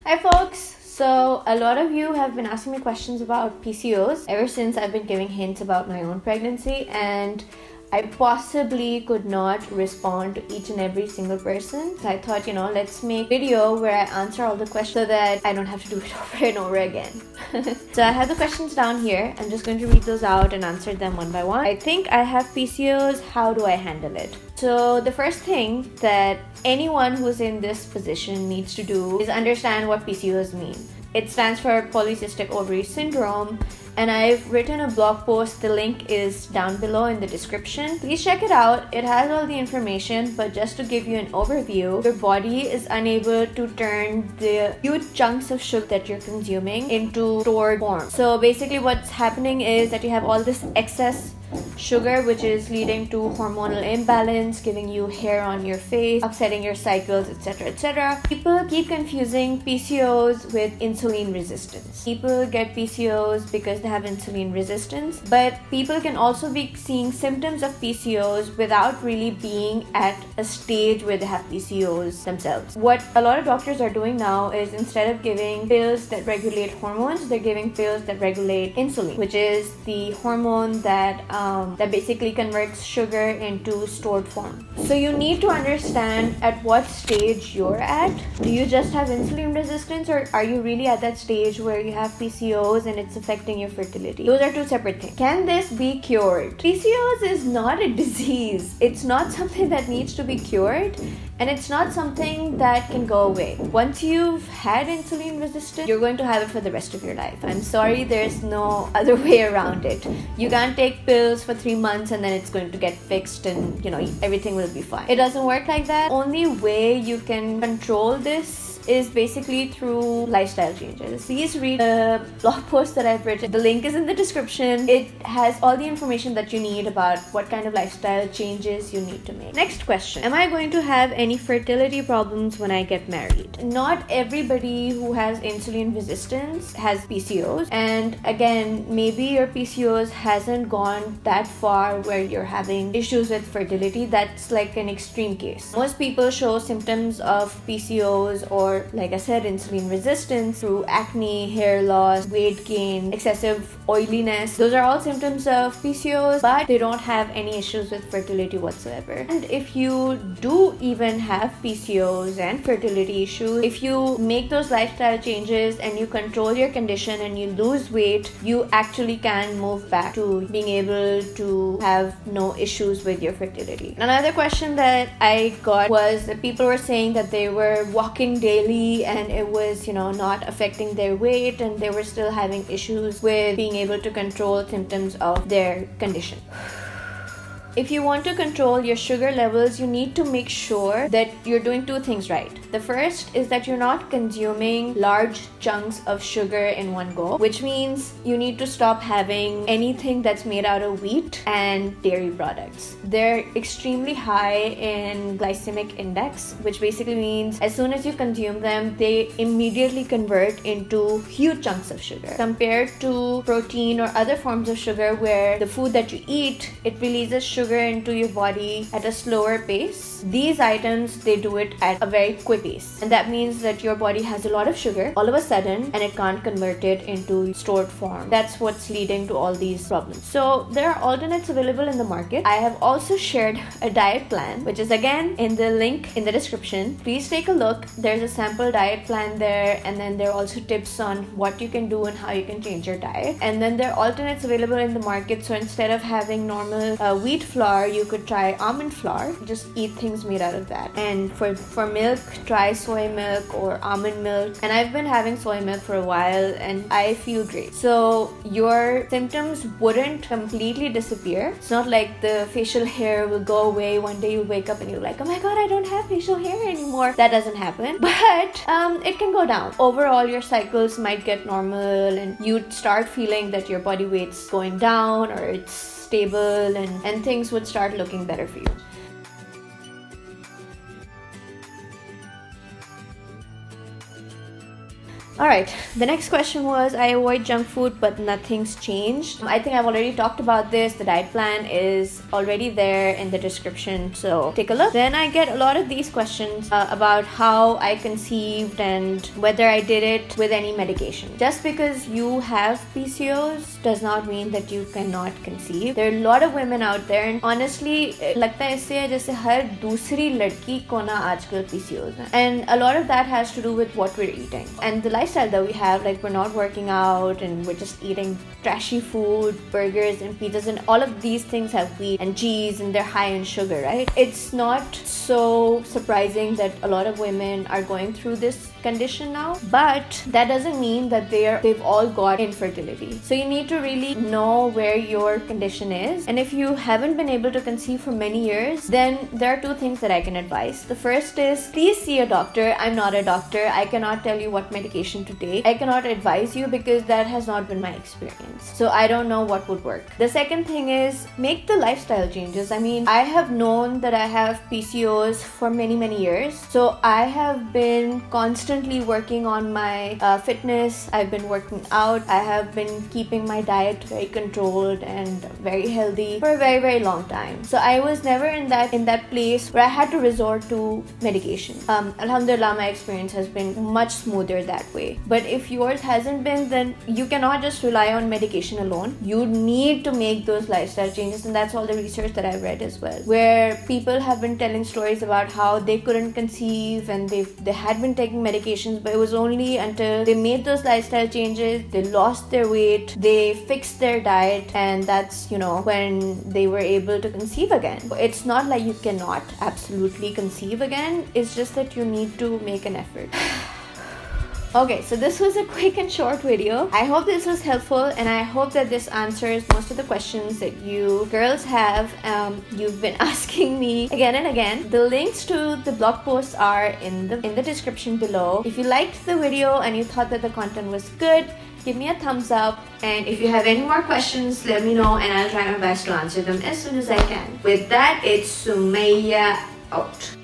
Hi folks! So a lot of you have been asking me questions about PCOS ever since I've been giving hints about my own pregnancy, and I possibly could not respond to each and every single person. So I thought, let's make a video where I answer all the questions so that I don't have to do it over and over again. So I have the questions down here. I'm just going to read those out and answer them one by one. I think I have PCOS. How do I handle it? So the first thing that anyone who's in this position needs to do is understand what PCOS means. It stands for polycystic ovary syndrome, and I've written a blog post. The link is down below in the description. Please check it out. It has all the information, but just to give you an overview, your body is unable to turn the huge chunks of sugar that you're consuming into stored form. So basically what's happening is that you have all this excess sugar, which is leading to hormonal imbalance, giving you hair on your face, upsetting your cycles, etc., etc. People keep confusing PCOS with insulin resistance. People get PCOS because they have insulin resistance, but people can also be seeing symptoms of PCOS without really being at a stage where they have PCOS themselves. What a lot of doctors are doing now is, instead of giving pills that regulate hormones, they're giving pills that regulate insulin, which is the hormone that basically converts sugar into stored form. So you need to understand at what stage you're at. Do you just have insulin resistance, or are you really at that stage where you have PCOS and it's affecting your fertility? Those are two separate things. Can this be cured? PCOS is not a disease. It's not something that needs to be cured, and it's not something that can go away. Once you've had insulin resistance, you're going to have it for the rest of your life. I'm sorry, there's no other way around it. You can't take pills for 3 months and then it's going to get fixed and everything will be fine. It doesn't work like that. Only way you can control this is basically through lifestyle changes. Please read the blog post that I've written. The link is in the description. It has all the information that you need about what kind of lifestyle changes you need to make. Next question. Am I going to have any fertility problems when I get married? Not everybody who has insulin resistance has PCOS. And again, maybe your PCOS hasn't gone that far where you're having issues with fertility. That's like an extreme case. Most people show symptoms of PCOS, or like I said, insulin resistance, through acne, hair loss, weight gain, excessive oiliness. Those are all symptoms of PCOS, but they don't have any issues with fertility whatsoever. And if you do even have PCOS and fertility issues, if you make those lifestyle changes and you control your condition and you lose weight, you actually can move back to being able to have no issues with your fertility. Another question that I got was that people were saying that they were walking daily and it was not affecting their weight, and they were still having issues with being able to control symptoms of their condition. If you want to control your sugar levels, you need to make sure that you're doing two things right. The first is that you're not consuming large chunks of sugar in one go, which means you need to stop having anything that's made out of wheat and dairy products. They're extremely high in glycemic index, which basically means as soon as you consume them, they immediately convert into huge chunks of sugar. Compared to protein or other forms of sugar, where the food that you eat, it releases sugar into your body at a slower pace, these items, they do it at a very quick pace, and that means that your body has a lot of sugar all of a sudden and it can't convert it into stored form. That's what's leading to all these problems. So there are alternates available in the market. I have also shared a diet plan, which is again in the link in the description. Please take a look. There's a sample diet plan there, and then there are also tips on what you can do and how you can change your diet. And then there are alternates available in the market. So instead of having normal wheat flour, you could try almond flour. Just eat things made out of that. And for milk, try soy milk or almond milk. And I've been having soy milk for a while and I feel great. So your symptoms wouldn't completely disappear. It's not like the facial hair will go away. One day you wake up and you're like, oh my god, I don't have facial hair anymore. That doesn't happen. But it can go down. Overall, your cycles might get normal and you'd start feeling that your body weight's going down or it's stable, and things would start looking better for you. Alright, the next question was, I avoid junk food but nothing's changed. I think I've already talked about this. The diet plan is already there in the description, so take a look. Then I get a lot of these questions about how I conceived and whether I did it with any medication. Just because you have PCOS does not mean that you cannot conceive. There are a lot of women out there, and honestly लगता है इससे जैसे हर दूसरी लड़की को ना आजकल PCOS है. And a lot of that has to do with what we're eating and the lifestyle that we have. Like, we're not working out and we're just eating trashy food, burgers and pizzas, and all of these things have wheat and cheese and they're high in sugar, right? It's not so surprising that a lot of women are going through this condition now, but that doesn't mean that they've all got infertility. So you need to really know where your condition is, and if you haven't been able to conceive for many years, then there are two things that I can advise. The first is, please see a doctor. I'm not a doctor. I cannot tell you what medication to take. I cannot advise you because that has not been my experience, so I don't know what would work. The second thing is, make the lifestyle changes. I mean, I have known that I have PCOS for many years, so I have been constantly working on my fitness. I've been working out. I have been keeping my diet very controlled and very healthy for a very long time. So I was never in that place where I had to resort to medication. Alhamdulillah, my experience has been much smoother that way. But if yours hasn't been, then you cannot just rely on medication alone. You need to make those lifestyle changes, and that's all the research that I've read as well, where people have been telling stories about how they couldn't conceive and they had been taking medications, but it was only until they made those lifestyle changes, they lost their weight, they fixed their diet, and that's, you know, when they were able to conceive again. It's not like you cannot absolutely conceive again, it's just that you need to make an effort. Okay, so this was a quick and short video. I hope this was helpful, and I hope that this answers most of the questions that you girls have. You've been asking me again and again. The links to the blog posts are in the description below. If you liked the video and you thought that the content was good, give me a thumbs up, and if you have any more questions, let me know and I'll try my best to answer them as soon as I can. With that, it's Sumayah out.